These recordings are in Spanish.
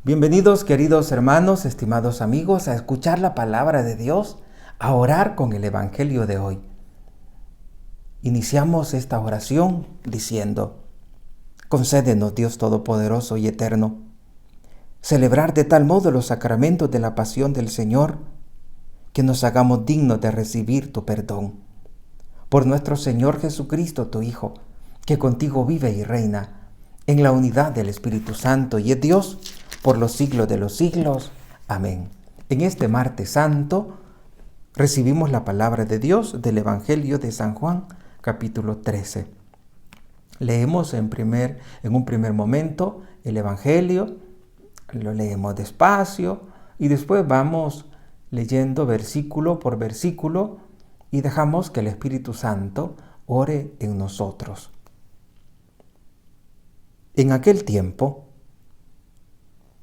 Bienvenidos, queridos hermanos, estimados amigos, a escuchar la palabra de Dios, a orar con el Evangelio de hoy. Iniciamos esta oración diciendo: concédenos, Dios Todopoderoso y Eterno, celebrar de tal modo los sacramentos de la pasión del Señor, que nos hagamos dignos de recibir tu perdón. Por nuestro Señor Jesucristo, tu Hijo, que contigo vive y reina en la unidad del Espíritu Santo y es Dios por los siglos de los siglos. Amén. En este martes santo recibimos la palabra de Dios del Evangelio de San Juan, capítulo 13. Leemos en un primer momento el Evangelio, lo leemos despacio y después vamos leyendo versículo por versículo y dejamos que el Espíritu Santo ore en nosotros. En aquel tiempo,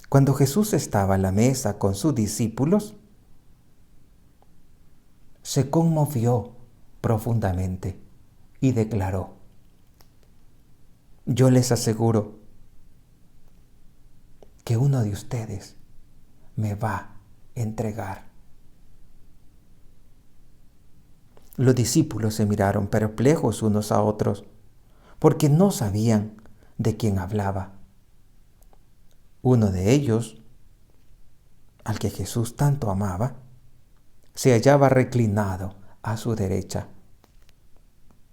cuando Jesús estaba a la mesa con sus discípulos, se conmovió profundamente y declaró: yo les aseguro que uno de ustedes me va a entregar. Los discípulos se miraron perplejos unos a otros, porque no sabían de quién hablaba. Uno de ellos, al que Jesús tanto amaba, se hallaba reclinado a su derecha.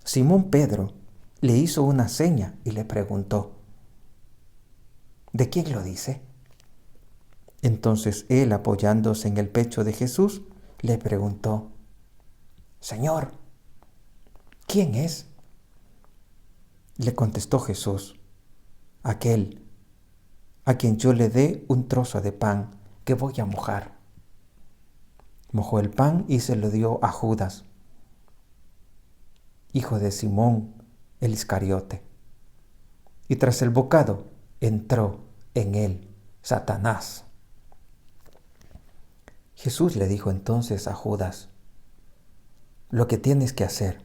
Simón Pedro le hizo una seña y le preguntó: ¿de quién lo dice? Entonces él, apoyándose en el pecho de Jesús, le preguntó: Señor, ¿quién es? Le contestó Jesús: aquel a quien yo le dé un trozo de pan que voy a mojar. Mojó el pan y se lo dio a Judas, hijo de Simón el Iscariote. Y tras el bocado entró en él Satanás. Jesús le dijo entonces a Judas: lo que tienes que hacer,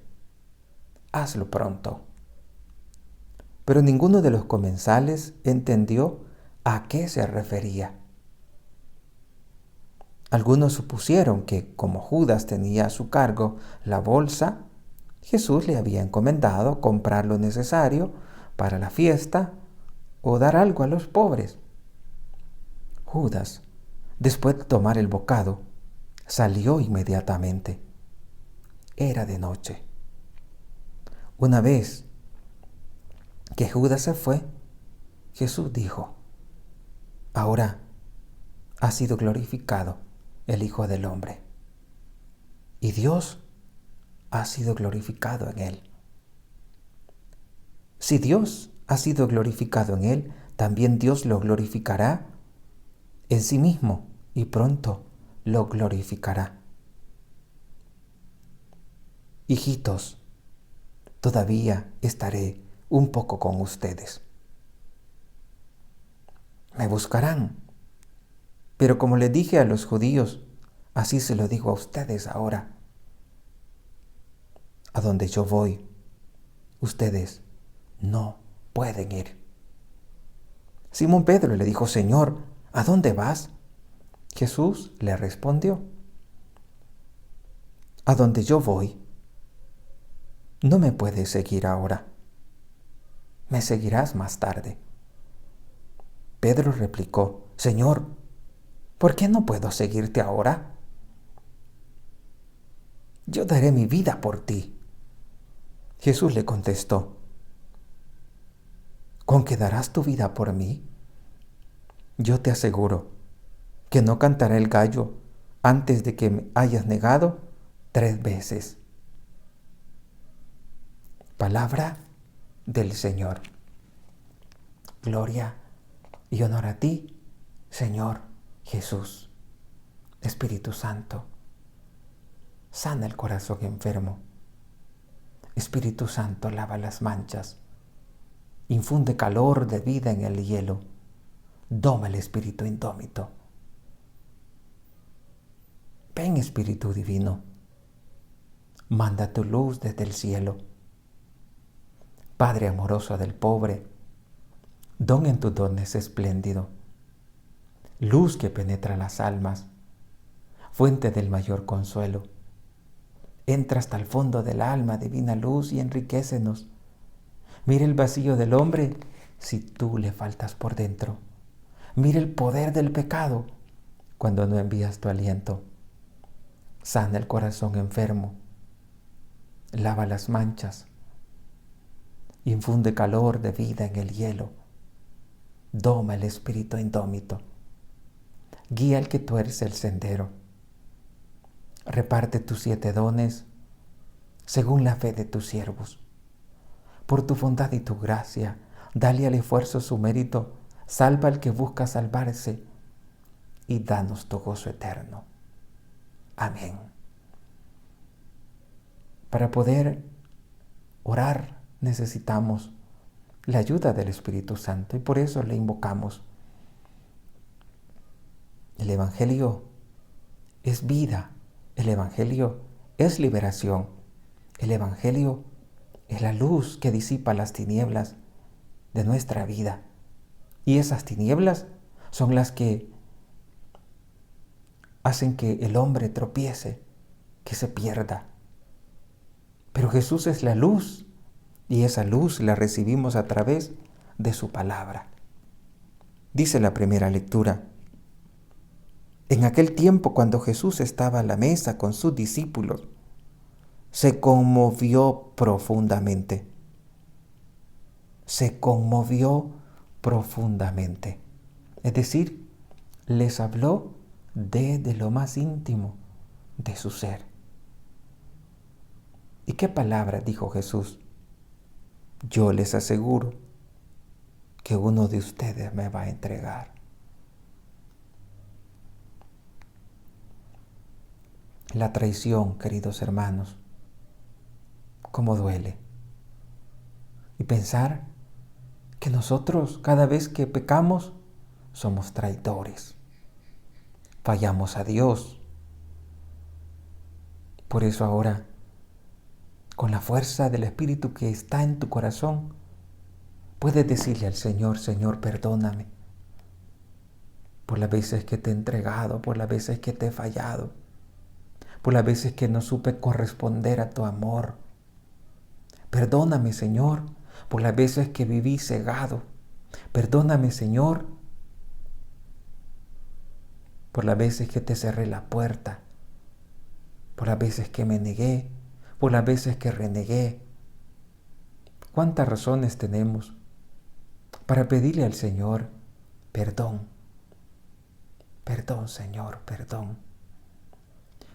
hazlo pronto. Pero ninguno de los comensales entendió a qué se refería. Algunos supusieron que, como Judas tenía a su cargo la bolsa, Jesús le había encomendado comprar lo necesario para la fiesta o dar algo a los pobres. Judas, después de tomar el bocado, salió inmediatamente. Era de noche. Una vez que Judas se fue, Jesús dijo: ahora ha sido glorificado el Hijo del Hombre, y Dios ha sido glorificado en él. Si Dios ha sido glorificado en él, también Dios lo glorificará en sí mismo y pronto lo glorificará. Hijitos, todavía estaré un poco con ustedes. Me buscarán, pero como le dije a los judíos, así se lo digo a ustedes ahora. A donde yo voy, ustedes no pueden ir. Simón Pedro le dijo: Señor, ¿a dónde vas? Jesús le respondió: a donde yo voy, no me puedes seguir ahora. Me seguirás más tarde. Pedro replicó: Señor, ¿por qué no puedo seguirte ahora? Yo daré mi vida por ti. Jesús le contestó: ¿con qué darás tu vida por mí? Yo te aseguro que no cantará el gallo antes de que me hayas negado 3 veces. Palabra del Señor. Gloria y honor a ti, Señor Jesús. Espíritu Santo, sana el corazón enfermo. Espíritu Santo, lava las manchas. Infunde calor de vida en el hielo. Doma el espíritu indómito. Ven, Espíritu Divino. Manda tu luz desde el cielo. Padre amoroso del pobre, don en tus dones espléndido. luz que penetra las almas, fuente del mayor consuelo. Entra hasta el fondo del alma, divina luz, y enriquécenos. Mira el vacío del hombre si tú le faltas por dentro. Mira el poder del pecado cuando no envías tu aliento. Sana el corazón enfermo, lava las manchas, infunde calor de vida en el hielo, doma el espíritu indómito, guía al que tuerce el sendero. Reparte tus 7 dones según la fe de tus siervos. Por tu bondad y tu gracia, dale al esfuerzo su mérito, salva al que busca salvarse y danos tu gozo eterno. Amén. Para poder orar necesitamos la ayuda del Espíritu Santo y por eso le invocamos. El Evangelio es vida, el Evangelio es liberación, el Evangelio es la luz que disipa las tinieblas de nuestra vida. Y esas tinieblas son las que hacen que el hombre tropiece, que se pierda. Pero Jesús es la luz y esa luz la recibimos a través de su palabra. Dice la primera lectura: en aquel tiempo, cuando Jesús estaba a la mesa con sus discípulos, se conmovió profundamente. Se conmovió profundamente. Es decir, les habló desde lo más íntimo de su ser. ¿Y qué palabra dijo Jesús? Yo les aseguro que uno de ustedes me va a entregar. La traición, queridos hermanos, cómo duele. Y pensar que nosotros, cada vez que pecamos, somos traidores. Fallamos a Dios. Por eso ahora, con la fuerza del Espíritu que está en tu corazón, puedes decirle al Señor: Señor, perdóname por las veces que te he entregado, por las veces que te he fallado, por las veces que no supe corresponder a tu amor. Perdóname, Señor, por las veces que viví cegado. Perdóname, Señor, por las veces que te cerré la puerta, por las veces que me negué, por las veces que renegué. ¿Cuántas razones tenemos para pedirle al Señor perdón? Perdón, Señor, perdón.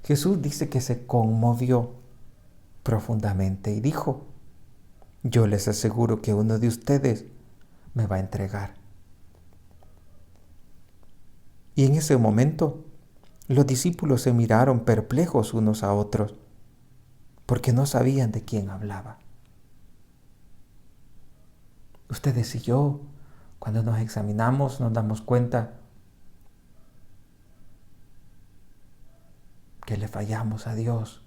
Jesús dice que se conmovió profundamente y dijo: yo les aseguro que uno de ustedes me va a entregar. Y en ese momento los discípulos se miraron perplejos unos a otros, porque no sabían de quién hablaba. Ustedes y yo, cuando nos examinamos, nos damos cuenta que le fallamos a Dios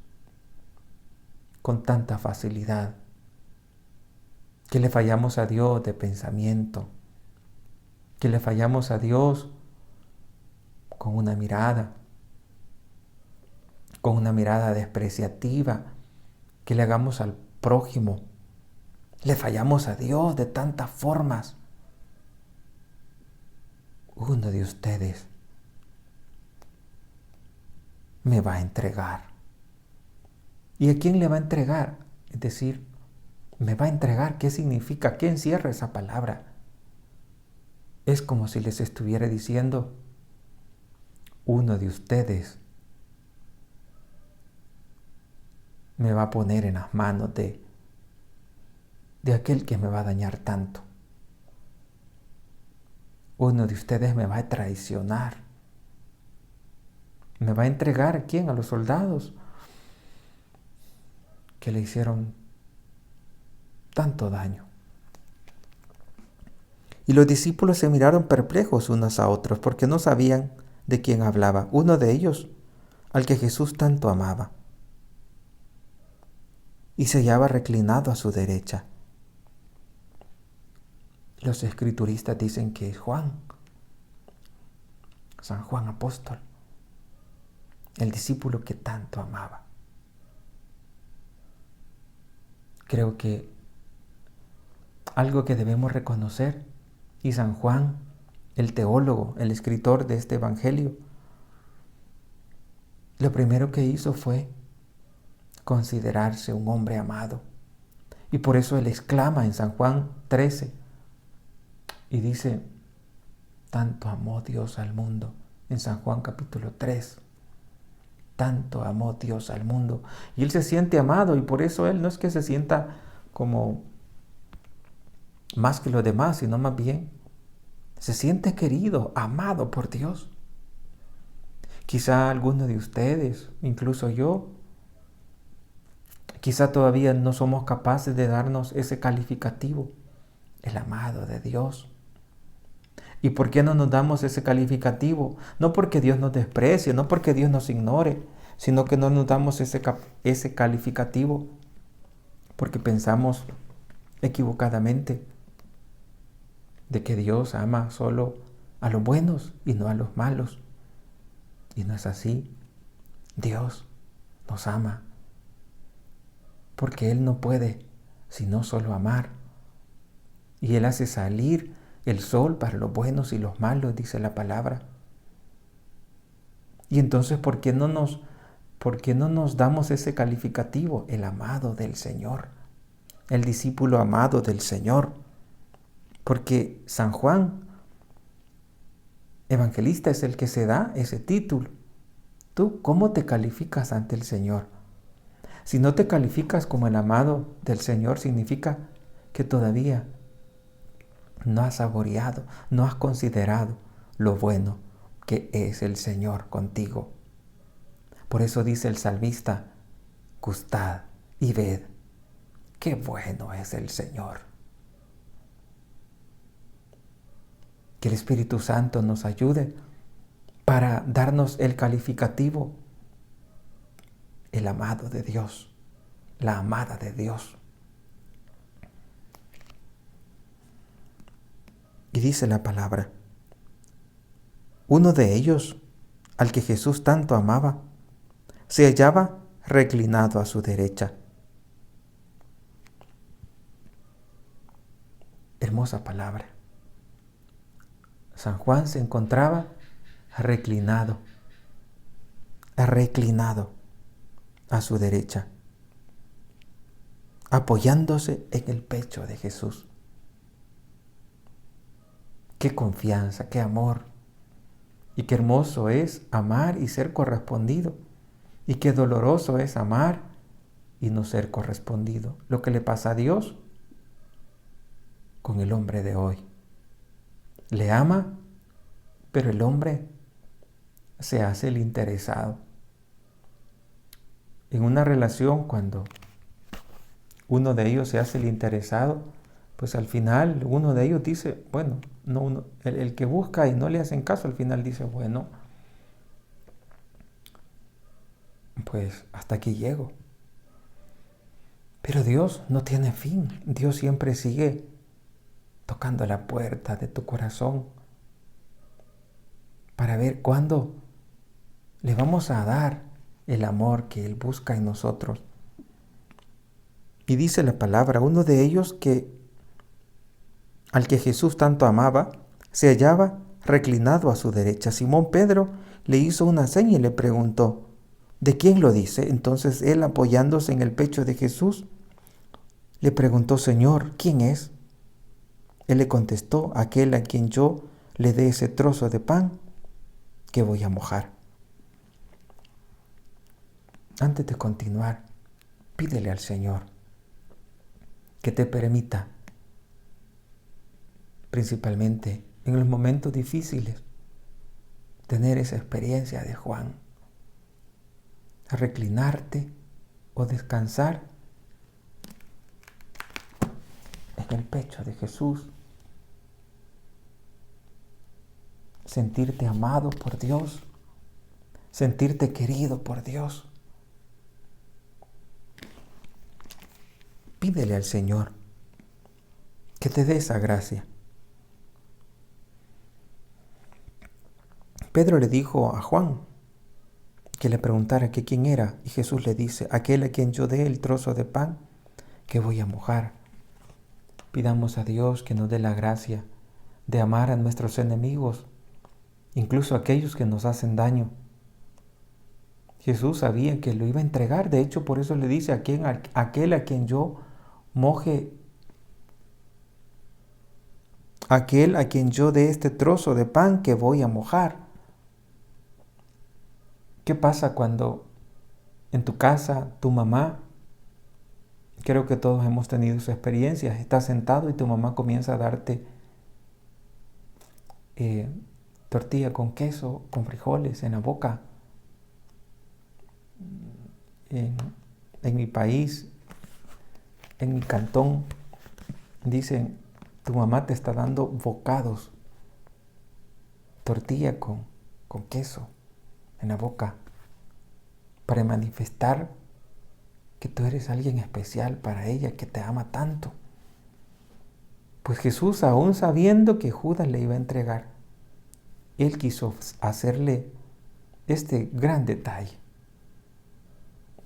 con tanta facilidad, que le fallamos a Dios de pensamiento, que le fallamos a Dios con una mirada despreciativa, que le hagamos al prójimo. Le fallamos a Dios de tantas formas. Uno de ustedes me va a entregar. ¿Y a quién le va a entregar? Es decir, me va a entregar, ¿qué significa? ¿Qué encierra esa palabra? Es como si les estuviera diciendo: uno de ustedes me va a poner en las manos de aquel que me va a dañar tanto. Uno de ustedes me va a traicionar. ¿Me va a entregar a quién? A los soldados que le hicieron tanto daño. Y los discípulos se miraron perplejos unos a otros porque no sabían de quién hablaba. Uno de ellos, al que Jesús tanto amaba, y se hallaba reclinado a su derecha. Los escrituristas dicen que es Juan. San Juan apóstol, el discípulo que tanto amaba. Creo que algo que debemos reconocer, y San Juan, el teólogo, el escritor de este evangelio, lo primero que hizo fue considerarse un hombre amado. Y por eso él exclama en San Juan 13 y dice, tanto amó Dios al mundo. En San Juan capítulo 3, tanto amó Dios al mundo. Y él se siente amado, y por eso él no es que se sienta como más que los demás, sino más bien se siente querido, amado por Dios. Quizá alguno de ustedes, incluso yo, quizá todavía no somos capaces de darnos ese calificativo, el amado de Dios. ¿Y por qué no nos damos ese calificativo? No porque Dios nos desprecie, no porque Dios nos ignore, sino que no nos damos ese calificativo porque pensamos equivocadamente de que Dios ama solo a los buenos y no a los malos. Y no es así. Dios nos ama porque Él no puede sino solo amar. Y Él hace salir el sol para los buenos y los malos, dice la palabra. Y entonces, ¿por qué no nos damos ese calificativo? El amado del Señor, el discípulo amado del Señor. Porque San Juan, evangelista, es el que se da ese título. ¿Tú cómo te calificas ante el Señor? Si no te calificas como el amado del Señor, significa que todavía no has saboreado, no has considerado lo bueno que es el Señor contigo. Por eso dice el salmista, gustad y ved, qué bueno es el Señor. Que el Espíritu Santo nos ayude para darnos el calificativo, el amado de Dios, la amada de Dios. Y dice la palabra, uno de ellos, al que Jesús tanto amaba, se hallaba reclinado a su derecha. Hermosa palabra. San Juan se encontraba reclinado a su derecha, apoyándose en el pecho de Jesús. Qué confianza, qué amor. Y qué hermoso es amar y ser correspondido. Y qué doloroso es amar y no ser correspondido. Lo que le pasa a Dios con el hombre de hoy. Le ama, pero el hombre se hace el interesado. En una relación, cuando uno de ellos se hace el interesado, pues al final uno de ellos dice, bueno, no el que busca y no le hacen caso, al final dice, bueno, pues hasta aquí llego. Pero Dios no tiene fin. Dios siempre sigue tocando la puerta de tu corazón para ver cuándo le vamos a dar el amor que Él busca en nosotros. Y dice la palabra, uno de ellos al que Jesús tanto amaba, se hallaba reclinado a su derecha. Simón Pedro le hizo una seña y le preguntó, ¿de quién lo dice? Entonces él, apoyándose en el pecho de Jesús, le preguntó, Señor, ¿quién es? Él le contestó, aquel a quien yo le dé ese trozo de pan que voy a mojar. Antes de continuar, pídele al Señor que te permita, principalmente en los momentos difíciles, tener esa experiencia de Juan, reclinarte o descansar en el pecho de Jesús, sentirte amado por Dios, sentirte querido por Dios. Pídele al Señor que te dé esa gracia. Pedro le dijo a Juan que le preguntara que quién era, y Jesús le dice: aquel a quien yo dé el trozo de pan que voy a mojar. Pidamos a Dios que nos dé la gracia de amar a nuestros enemigos, incluso a aquellos que nos hacen daño. Jesús sabía que lo iba a entregar, de hecho por eso le dice: aquel a quien yo moje, aquel a quien yo dé este trozo de pan que voy a mojar. ¿Qué pasa cuando en tu casa tu mamá, creo que todos hemos tenido esa experiencia, estás sentado y tu mamá comienza a darte tortilla con queso, con frijoles en la boca? En mi país, en mi cantón, dicen: tu mamá te está dando bocados, tortilla con queso en la boca, para manifestar que tú eres alguien especial para ella, que te ama tanto. Pues Jesús, aún sabiendo que Judas le iba a entregar, él quiso hacerle este gran detalle: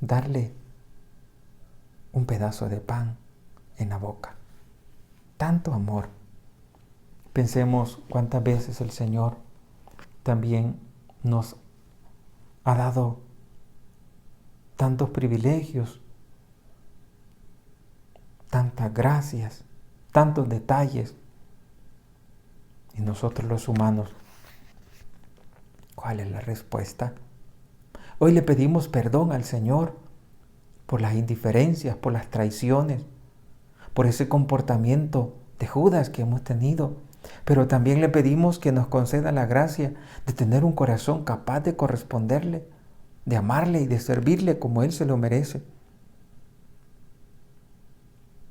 darle un pedazo de pan en la boca. Tanto amor. Pensemos cuántas veces el Señor también nos ha dado tantos privilegios, tantas gracias, tantos detalles. Y nosotros los humanos, ¿cuál es la respuesta? Hoy le pedimos perdón al Señor por las indiferencias, por las traiciones, por ese comportamiento de Judas que hemos tenido. Pero también le pedimos que nos conceda la gracia de tener un corazón capaz de corresponderle, de amarle y de servirle como Él se lo merece.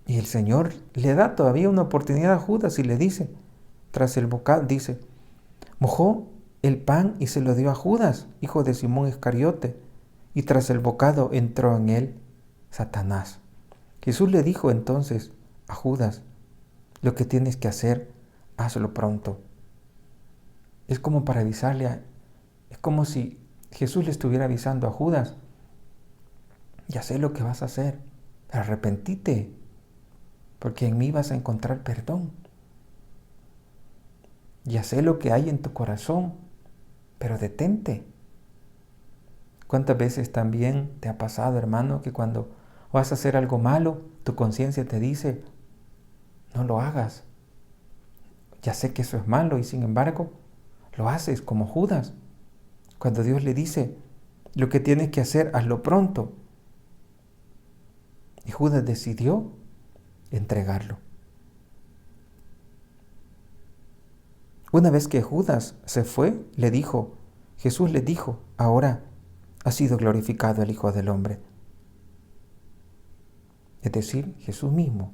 Y el Señor le da todavía una oportunidad a Judas y le dice, tras el bocado, dice: mojó el pan y se lo dio a Judas, hijo de Simón Iscariote, y tras el bocado entró en él Satanás. Jesús le dijo entonces a Judas: lo que tienes que hacer, hazlo pronto. Es como para avisarle, es como si Jesús le estuviera avisando a Judas: ya sé lo que vas a hacer, arrepentite, porque en mí vas a encontrar perdón. Ya sé lo que hay en tu corazón, pero detente. ¿Cuántas veces también te ha pasado, hermano, que cuando vas a hacer algo malo, tu conciencia te dice: no lo hagas? Ya sé que eso es malo y sin embargo lo haces, como Judas, cuando Dios le dice: lo que tienes que hacer, hazlo pronto. Y Judas decidió entregarlo. Una vez que Judas se fue, Jesús le dijo: ahora ha sido glorificado el Hijo del Hombre. Es decir, Jesús mismo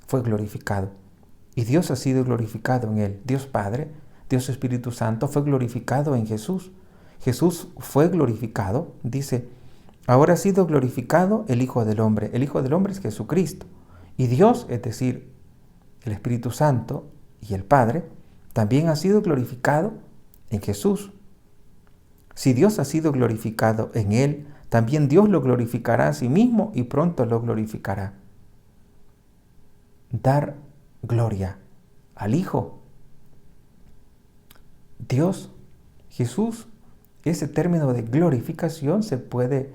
fue glorificado. Y Dios ha sido glorificado en Él. Dios Padre, Dios Espíritu Santo fue glorificado en Jesús. Jesús fue glorificado, dice: ahora ha sido glorificado el Hijo del Hombre. El Hijo del Hombre es Jesucristo. Y Dios, es decir, el Espíritu Santo y el Padre, también ha sido glorificado en Jesús. Si Dios ha sido glorificado en Él, también Dios lo glorificará a sí mismo y pronto lo glorificará. Dar gloria al Hijo. Dios, Jesús, ese término de glorificación se puede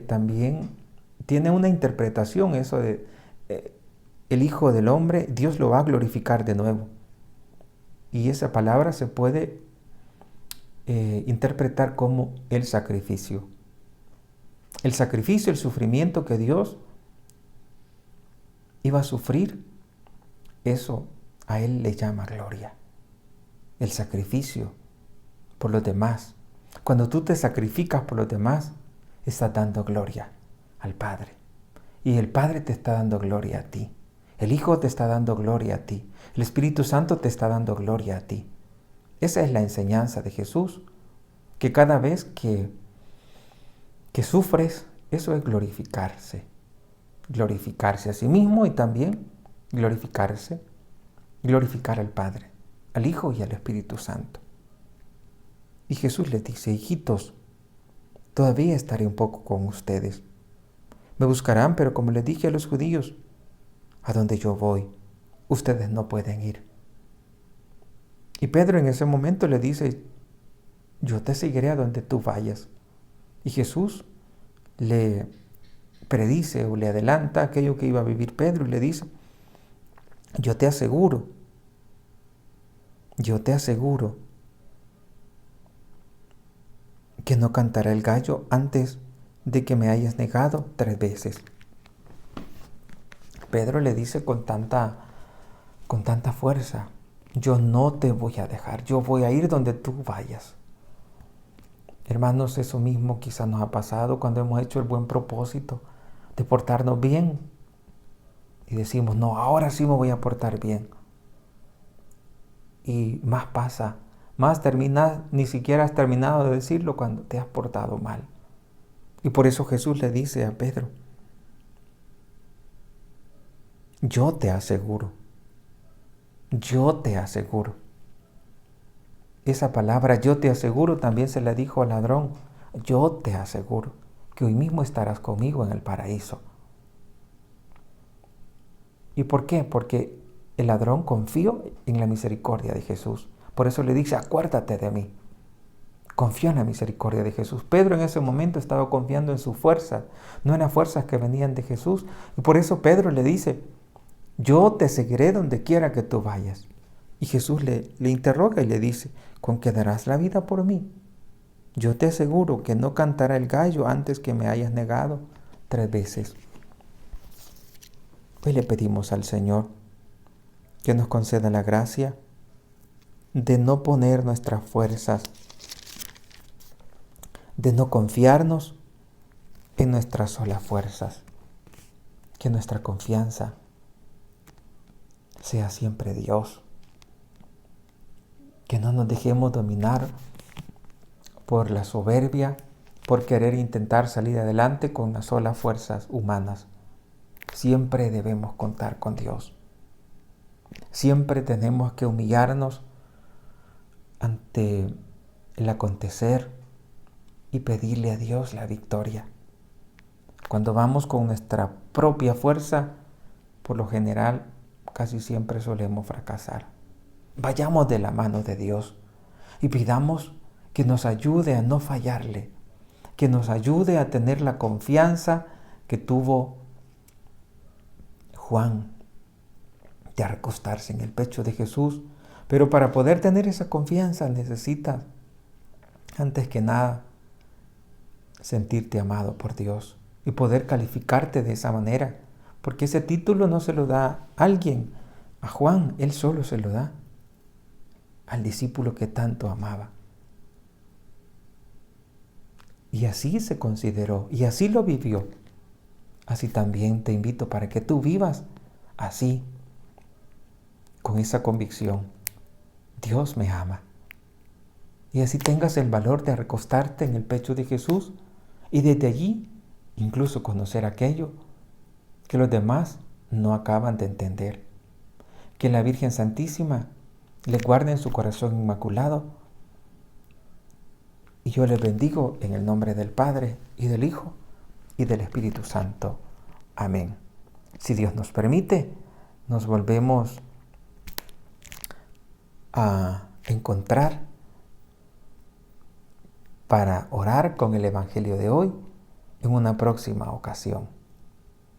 también, tiene una interpretación, eso de el Hijo del Hombre, Dios lo va a glorificar de nuevo. Y esa palabra se puede interpretar como el sacrificio. El sacrificio, el sufrimiento que Dios iba a sufrir, eso a Él le llama gloria. El sacrificio por los demás. Cuando tú te sacrificas por los demás, estás dando gloria al Padre. Y el Padre te está dando gloria a ti. El Hijo te está dando gloria a ti. El Espíritu Santo te está dando gloria a ti. Esa es la enseñanza de Jesús. Que cada vez que sufres, eso es glorificarse. Glorificarse a sí mismo y también glorificar al Padre. al Hijo y al Espíritu Santo. Y Jesús les dice: hijitos, todavía estaré un poco con ustedes. Me buscarán, pero como les dije a los judíos, a donde yo voy, ustedes no pueden ir. Y Pedro en ese momento le dice: yo te seguiré a donde tú vayas. Y Jesús le predice o le adelanta aquello que iba a vivir Pedro y le dice: yo te aseguro que no cantará el gallo antes de que me hayas negado 3 veces. Pedro le dice con tanta fuerza: yo no te voy a dejar, yo voy a ir donde tú vayas. Hermanos, eso mismo quizás nos ha pasado cuando hemos hecho el buen propósito de portarnos bien y decimos: no, ahora sí me voy a portar bien. Y más pasa, más terminas, ni siquiera has terminado de decirlo cuando te has portado mal. Y por eso Jesús le dice a Pedro: yo te aseguro. Esa palabra yo te aseguro también se la dijo al ladrón: yo te aseguro que hoy mismo estarás conmigo en el paraíso. ¿Y por qué? Porque el ladrón confió en la misericordia de Jesús. Por eso le dice: acuérdate de mí. Confió en la misericordia de Jesús. Pedro en ese momento estaba confiando en sus fuerzas, no en las fuerzas que venían de Jesús. Y por eso Pedro le dice: yo te seguiré donde quiera que tú vayas. Y Jesús le interroga y le dice: ¿con qué darás la vida por mí? Yo te aseguro que no cantará el gallo antes que me hayas negado 3 veces. Hoy le pedimos al Señor que nos conceda la gracia de no poner nuestras fuerzas, de no confiarnos en nuestras solas fuerzas, que nuestra confianza sea siempre Dios, que no nos dejemos dominar por la soberbia, por querer intentar salir adelante con las solas fuerzas humanas. Siempre debemos contar con Dios. Siempre tenemos que humillarnos ante el acontecer y pedirle a Dios la victoria. Cuando vamos con nuestra propia fuerza, por lo general, casi siempre solemos fracasar. Vayamos de la mano de Dios y pidamos que nos ayude a no fallarle, que nos ayude a tener la confianza que tuvo Juan de recostarse en el pecho de Jesús. Pero para poder tener esa confianza necesitas, antes que nada, sentirte amado por Dios y poder calificarte de esa manera, porque ese título no se lo da alguien, a Juan, él solo se lo da al discípulo que tanto amaba. Y así se consideró y así lo vivió. Así también te invito para que tú vivas así, con esa convicción: Dios me ama. Y así tengas el valor de recostarte en el pecho de Jesús y desde allí incluso conocer aquello que los demás no acaban de entender. Que la Virgen Santísima le guarde en su corazón inmaculado. Y yo les bendigo en el nombre del Padre, y del Hijo, y del Espíritu Santo. Amén. Si Dios nos permite, nos volvemos a encontrar para orar con el Evangelio de hoy en una próxima ocasión.